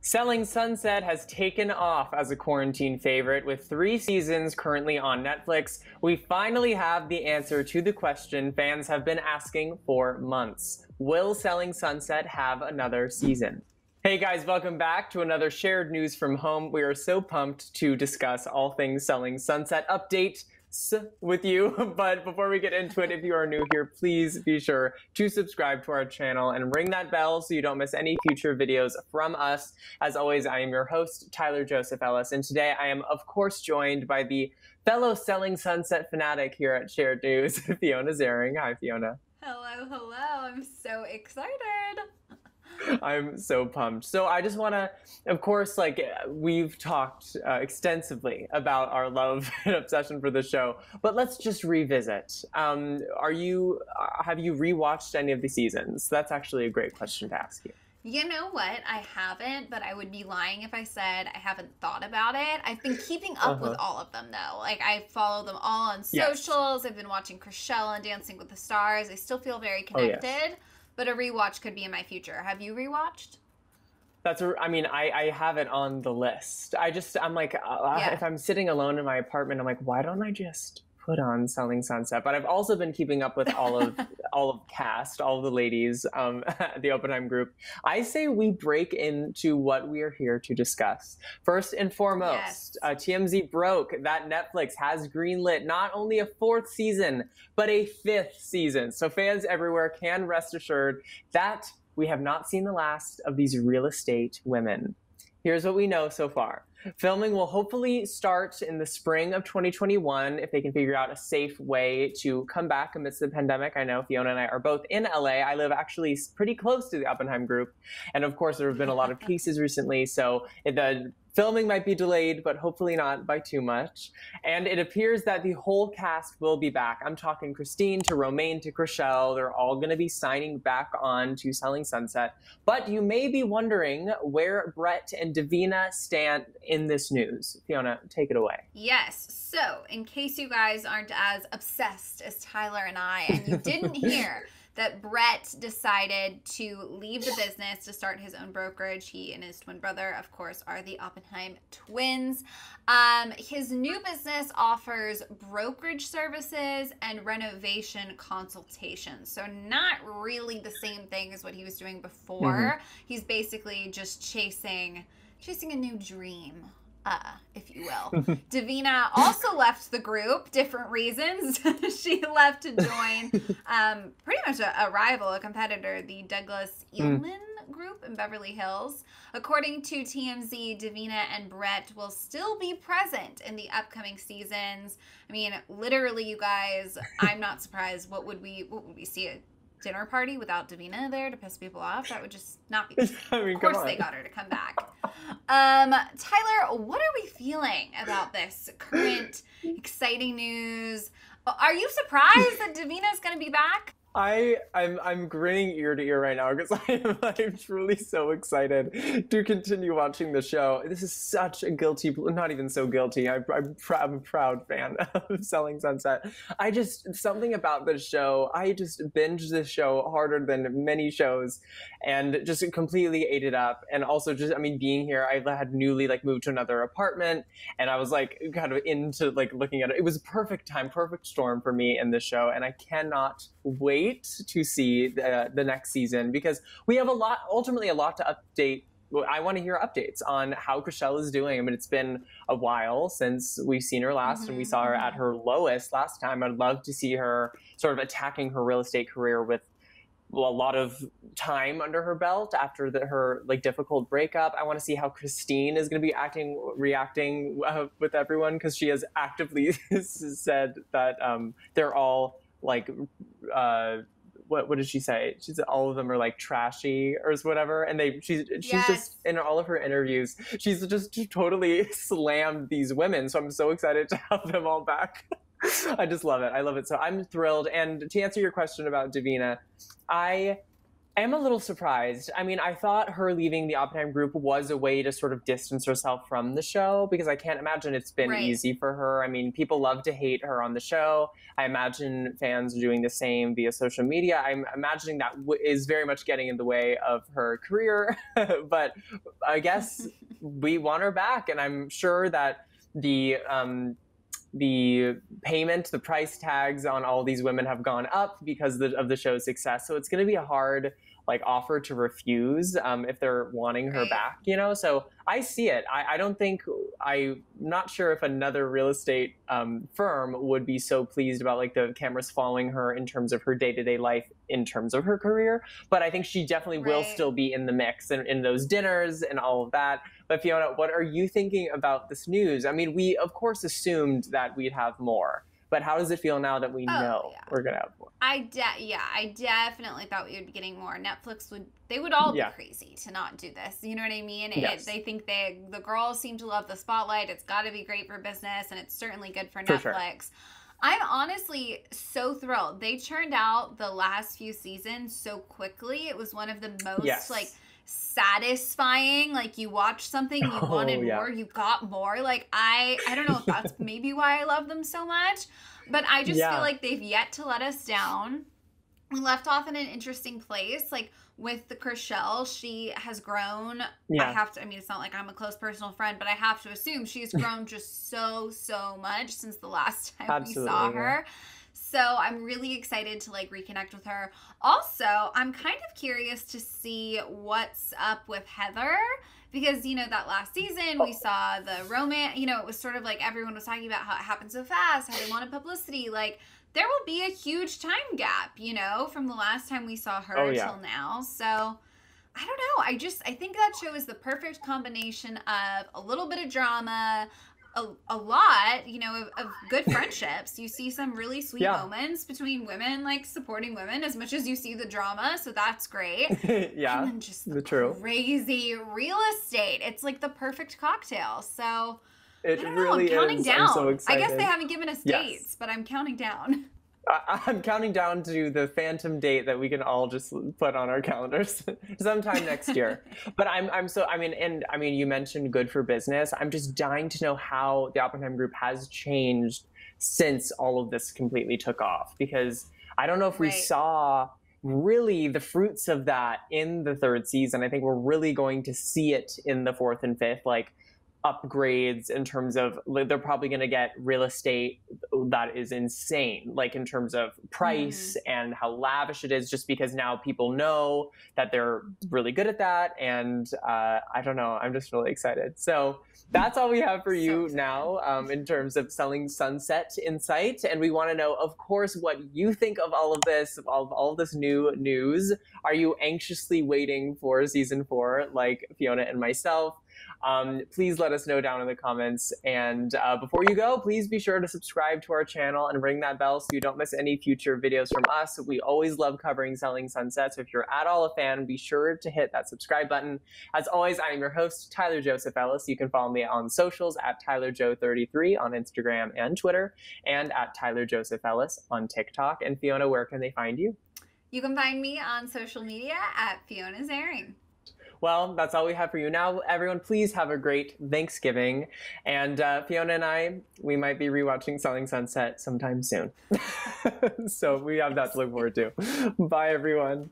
Selling Sunset has taken off as a quarantine favorite with 3 seasons currently on Netflix. We finally have the answer to the question fans have been asking for months. Will Selling Sunset have another season? Hey guys, welcome back to another shared news from home. We are so pumped to discuss all things Selling Sunset update with you. But before we get into it, if you are new here, please be sure to subscribe to our channel and ring that bell so you don't miss any future videos from us. As always, I am your host, Tyler Joseph Ellis, and today I am, of course, joined by the fellow Selling Sunset fanatic here at Shared News, Fiona Zaring. Hi, Fiona. Hello, hello. I'm so excited. I'm so pumped. So I just want to, of course, we've talked extensively about our love and obsession for the show, but let's just revisit. Have you rewatched any of the seasons? That's actually a great question to ask you. You know what? I haven't, but I would be lying if I said I haven't thought about it. I've been keeping up with all of them, though. Like, I follow them all on socials. Yes. I've been watching Chrishell on Dancing with the Stars. I still feel very connected. Oh, yes. But a rewatch could be in my future. Have you rewatched? I have it on the list. I'm like, if I'm sitting alone in my apartment, I'm like, why don't I just put on Selling Sunset? But I've also been keeping up with all of cast, all of the ladies, the Oppenheim group. I say we break into what we are here to discuss. First and foremost, yes. TMZ broke that Netflix has greenlit not only a 4th season, but a 5th season. So fans everywhere can rest assured that we have not seen the last of these real estate women. Here's what we know so far. Filming will hopefully start in the spring of 2021 if they can figure out a safe way to come back amidst the pandemic. I know Fiona and I are both in LA. I live actually pretty close to the Oppenheim group. And of course, there have been a lot of cases recently. So the filming might be delayed, but hopefully not by too much. And it appears that the whole cast will be back. I'm talking Christine to Romain to Chrishell. They're all going to be signing back on to Selling Sunset. But you may be wondering where Brett and Davina stand in this news. Fiona, take it away. Yes. So, in case you guys aren't as obsessed as Tyler and I, and you didn't hear that Brett decided to leave the business to start his own brokerage. He and his twin brother, of course, are the Oppenheim twins. His new business offers brokerage services and renovation consultations. So not really the same thing as what he was doing before. He's basically just chasing a new dream. If you will. Davina also left the group, different reasons. She left to join pretty much a rival, a competitor, the Douglas Elliman group in Beverly Hills. According to TMZ, Davina and Brett will still be present in the upcoming seasons. I mean, literally, you guys, I'm not surprised. What would we see? A dinner party without Davina there to piss people off? That would just not be. Of course, they got her to come back. Tyler, what are we feeling about this current exciting news? Are you surprised that Davina is going to be back? I'm grinning ear to ear right now because I'm truly so excited to continue watching the show. This is such a not even so guilty. I'm a proud fan of Selling Sunset. Something about this show, I just binged this show harder than many shows and just completely ate it up. And also being here, I had newly moved to another apartment and I was kind of into looking at it. It was a perfect time, perfect storm for me in this show. And I cannot wait to see the next season because we have ultimately a lot to update. I want to hear updates on how Chrishell is doing. I mean, it's been a while since we've seen her last and we saw her at her lowest last time. I'd love to see her sort of attacking her real estate career with a lot of time under her belt after her difficult breakup. I want to see how Christine is going to be reacting with everyone because she has actively said that they're all what did she say? She said all of them are trashy or whatever, and she's just in all of her interviews, she's just totally slammed these women. So I'm so excited to have them all back. I just love it. I love it. So I'm thrilled. And to answer your question about Davina, I I am a little surprised. I mean, I thought her leaving the Oppenheim group was a way to sort of distance herself from the show, because I can't imagine it's been easy for her. I mean, people love to hate her on the show. I imagine fans are doing the same via social media. I'm imagining that is very much getting in the way of her career. But I guess we want her back, and I'm sure that the payment, the price tags on all these women have gone up because of the show's success. So it's going to be a hard offer to refuse if they're wanting her back, you know? So I see it. I'm not sure if another real estate firm would be so pleased about the cameras following her in terms of her day-to-day life, in terms of her career. But I think she definitely will still be in the mix and in those dinners and all of that. But Fiona, what are you thinking about this news? I mean, we of course assumed that we'd have more. But how does it feel now that we know we're going to have more? I definitely thought we would be getting more. Netflix would all be crazy to not do this. You know what I mean? Yes. They think the girls seem to love the spotlight. It's got to be great for business, and it's certainly good for Netflix. Sure. I'm honestly so thrilled. They churned out the last few seasons so quickly. It was one of the most satisfying. You watch something, you wanted more, you got more. I don't know if that's maybe why I love them so much, but I just feel like they've yet to let us down. We left off in an interesting place, with the Chrishell. She has grown. I mean, it's not like I'm a close personal friend, but I have to assume she's grown just so much since the last time we saw her. So I'm really excited to reconnect with her. Also, I'm kind of curious to see what's up with Heather, because, that last season we saw the romance, it was sort of everyone was talking about how it happened so fast, how they wanted publicity. There will be a huge time gap, from the last time we saw her till now. So I don't know. I think that show is the perfect combination of a little bit of drama, a lot, of good friendships. You see some really sweet moments between women, supporting women as much as you see the drama. So that's great. And then just crazy real estate. It's the perfect cocktail. So it really I'm counting down. I'm so excited. I guess they haven't given us dates, but I'm counting down. I'm counting down to the phantom date that we can all just put on our calendars sometime next year. But you mentioned good for business. I'm just dying to know how the Oppenheim Group has changed since all of this completely took off, because I don't know if we saw really the fruits of that in the third season. I think we're really going to see it in the fourth and fifth, upgrades in terms of they're probably going to get real estate that is insane, in terms of price and how lavish it is, just because now people know that they're really good at that. And I don't know, I'm just really excited. So that's all we have for you now in terms of Selling Sunset Insight. And we want to know, of course, what you think of all of this, of all of this new news. Are you anxiously waiting for season 4 like Fiona and myself? Please let us know down in the comments. And before you go, please be sure to subscribe to our channel and ring that bell so you don't miss any future videos from us. We always love covering Selling Sunset. So if you're at all a fan, be sure to hit that subscribe button. As always, I'm your host, Tyler Joseph Ellis. You can follow me on socials at TylerJoe33 on Instagram and Twitter, and at Tyler Joseph Ellis on TikTok. And Fiona, where can they find you? You can find me on social media at Fiona Zaring. Well, that's all we have for you now. Everyone, please have a great Thanksgiving. And Fiona and we might be rewatching Selling Sunset sometime soon. So we have that to look forward to. Bye, everyone.